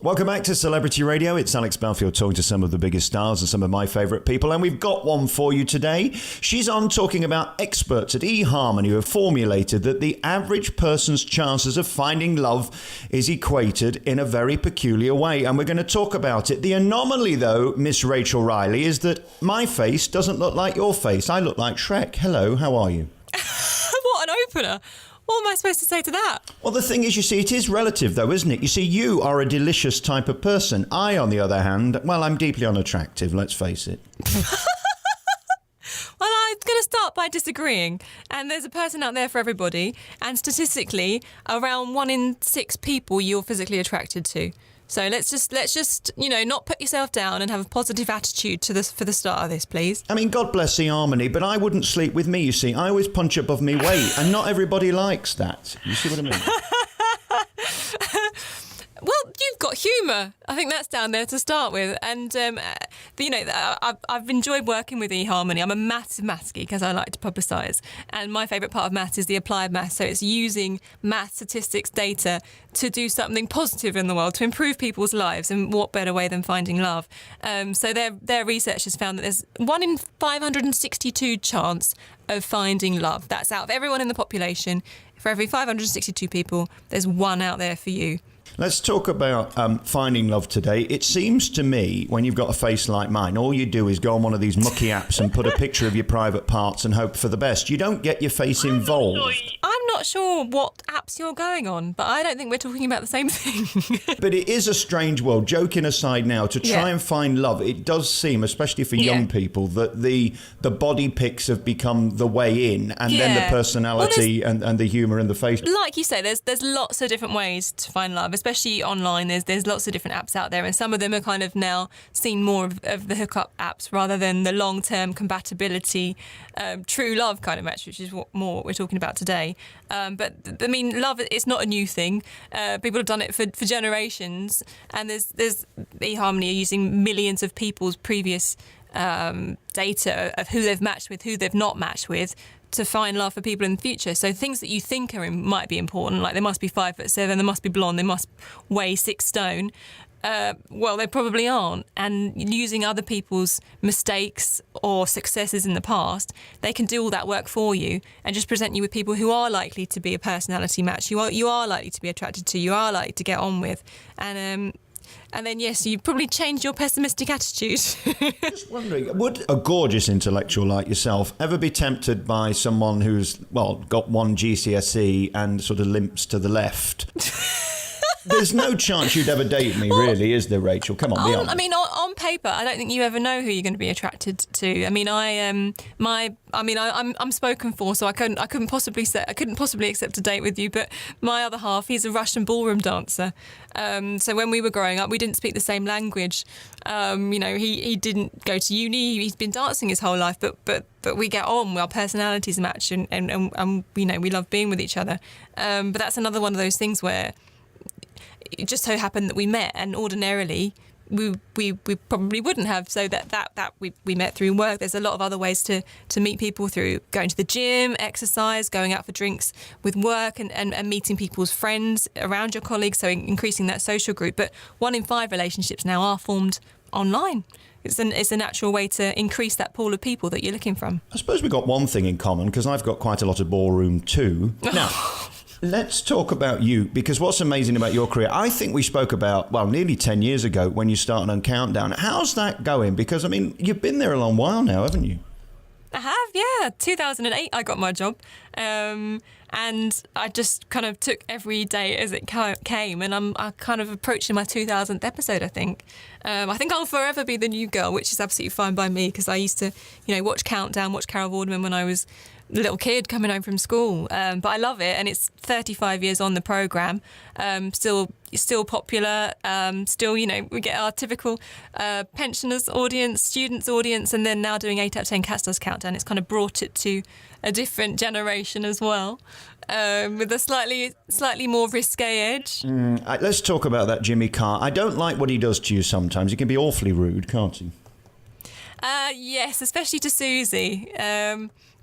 Welcome back to Celebrity Radio. It's Alex Belfield talking to some of the biggest stars and some of my favourite people. And we've got one for you today. She's on talking about experts at eHarmony who have formulated that the average person's chances of finding love is equated in a very peculiar way. And we're going to talk about it. The anomaly, though, Miss Rachel Riley, is that my face doesn't look like your face. I look like Shrek. Hello, how are you? What an opener. What am I supposed to say to that? Well, the thing is, you see, it is relative, though, isn't it? You see, you are a delicious type of person. I, on the other hand, well, I'm deeply unattractive, let's face it. Well, I'm going to start by disagreeing. And there's a person out there for everybody. And statistically, around 1 in 6 people you're physically attracted to. So let's just not put yourself down and have a positive attitude to this for the start of this, please. I mean, God bless eHarmony, but I wouldn't sleep with me, you see. I always punch above me weight, and not everybody likes that. You see what I mean? Well, you've got humour. I think that's down there to start with. And, I've enjoyed working with eHarmony. I'm a massive maths geek, as I like to publicise. And my favourite part of maths is the applied maths. So it's using math, statistics, data to do something positive in the world, to improve people's lives. And what better way than finding love? So their research has found that there's 1 in 562 chance of finding love. That's out of everyone in the population. For every 562 people, there's one out there for you. Let's talk about finding love today. It seems to me, when you've got a face like mine, all you do is go on one of these mucky apps and put a picture of your private parts and hope for the best. You don't get your face involved. I'm not sure what apps you're going on, but I don't think we're talking about the same thing. But it is a strange world. Joking aside now, to try and find love, it does seem, especially for young people, that the body pics have become the way in, and then the personality and the humour in the face. Like you say, there's lots of different ways to find love, especially online. There's lots of different apps out there, and some of them are kind of now seen more of the hookup apps rather than the long-term compatibility, true love kind of match, which is what we're talking about today. But I mean, love, it's not a new thing. People have done it for generations, and there's eHarmony are using millions of people's previous data of who they've matched with, who they've not matched with, to find love for people in the future. So things that you think might be important, like they must be 5'7", they must be blonde, they must weigh 6 stone. Well, they probably aren't. And using other people's mistakes or successes in the past, they can do all that work for you and just present you with people who are likely to be a personality match, you are likely to be attracted to, you are likely to get on with. And then, yes, you probably change your pessimistic attitude. Just wondering, would a gorgeous intellectual like yourself ever be tempted by someone who's, got 1 GCSE and sort of limps to the left? There's no chance you'd ever date me, really, is there, Rachel? Come on, be honest. I mean, on paper, I don't think you ever know who you're going to be attracted to. I mean, I'm spoken for, so I couldn't possibly accept a date with you. But my other half, he's a Russian ballroom dancer. So when we were growing up, we didn't speak the same language. He didn't go to uni. He's been dancing his whole life, but we get on. Our personalities match, and we love being with each other. But that's another one of those things where it just so happened that we met, and ordinarily we probably wouldn't have. So that we met through work. There's a lot of other ways to meet people, through going to the gym, exercise, going out for drinks with work, and meeting people's friends around your colleagues, so increasing that social group. But 1 in 5 relationships now are formed online. It's a natural way to increase that pool of people that you're looking from. I suppose we've got one thing in common, because I've got quite a lot of ballroom too. Now, let's talk about you, because what's amazing about your career, I think we spoke about, nearly 10 years ago when you started on Countdown. How's that going? Because, I mean, you've been there a long while now, haven't you? I have, yeah. 2008, I got my job. And I just kind of took every day as it came, and I'm kind of approaching my 2000th episode, I think. I think I'll forever be the new girl, which is absolutely fine by me, because I used to, watch Countdown, watch Carol Vorderman when I was a little kid coming home from school. But I love it, and it's 35 years on the programme. Still popular. Still, we get our typical pensioners audience, students audience, and then now doing 8 out of 10 Cat Stars Countdown. It's kind of brought it to a different generation as well, with a slightly more risque edge. Let's talk about that Jimmy Carr. I don't like what he does to you sometimes. He can be awfully rude, can't he? Yes, especially to Susie.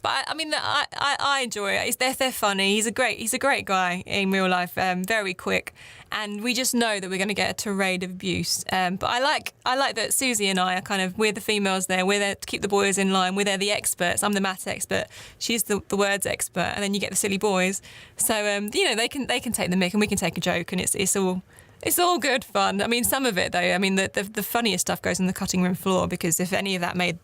But I mean, I enjoy it. They're funny. He's a great guy in real life. Very quick, and we just know that we're going to get a tirade of abuse. But I like that Susie and I are we're the females there. We're there to keep the boys in line. We're there the experts. I'm the maths expert. She's the words expert, and then you get the silly boys. So they can take the mick, and we can take a joke, and it's all good fun. I mean, some of it though. I mean, the funniest stuff goes on the cutting room floor, because if any of that made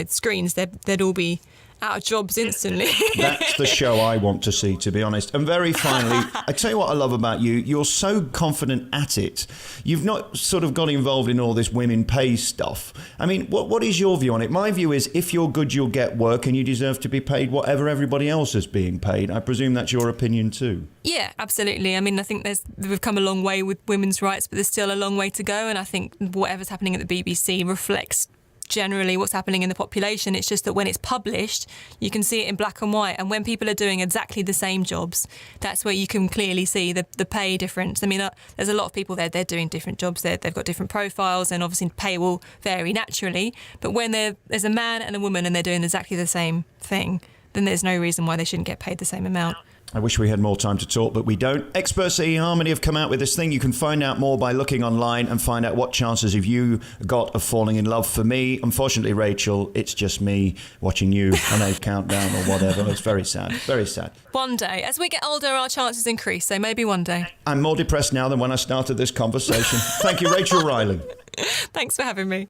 screens, they'd all be out of jobs instantly. That's the show I want to see, to be honest. And very finally, I tell you what I love about you. You're so confident at it. You've not sort of got involved in all this women pay stuff. I mean, what is your view on it? My view is if you're good, you'll get work, and you deserve to be paid whatever everybody else is being paid. I presume that's your opinion too. Yeah, absolutely. I mean, I think we've come a long way with women's rights, but there's still a long way to go. And I think whatever's happening at the BBC reflects generally what's happening in the population. It's just that when it's published, you can see it in black and white. And when people are doing exactly the same jobs, that's where you can clearly see the pay difference. I mean, there's a lot of people there, they're doing different jobs. They've got different profiles, and obviously pay will vary naturally. But when there's a man and a woman and they're doing exactly the same thing, then there's no reason why they shouldn't get paid the same amount. I wish we had more time to talk, but we don't. Experts at eHarmony have come out with this thing. You can find out more by looking online and find out what chances have you got of falling in love. For me, unfortunately, Rachel, it's just me watching you on a countdown or whatever. It's very sad, very sad. One day. As we get older, our chances increase, so maybe one day. I'm more depressed now than when I started this conversation. Thank you, Rachel Riley. Thanks for having me.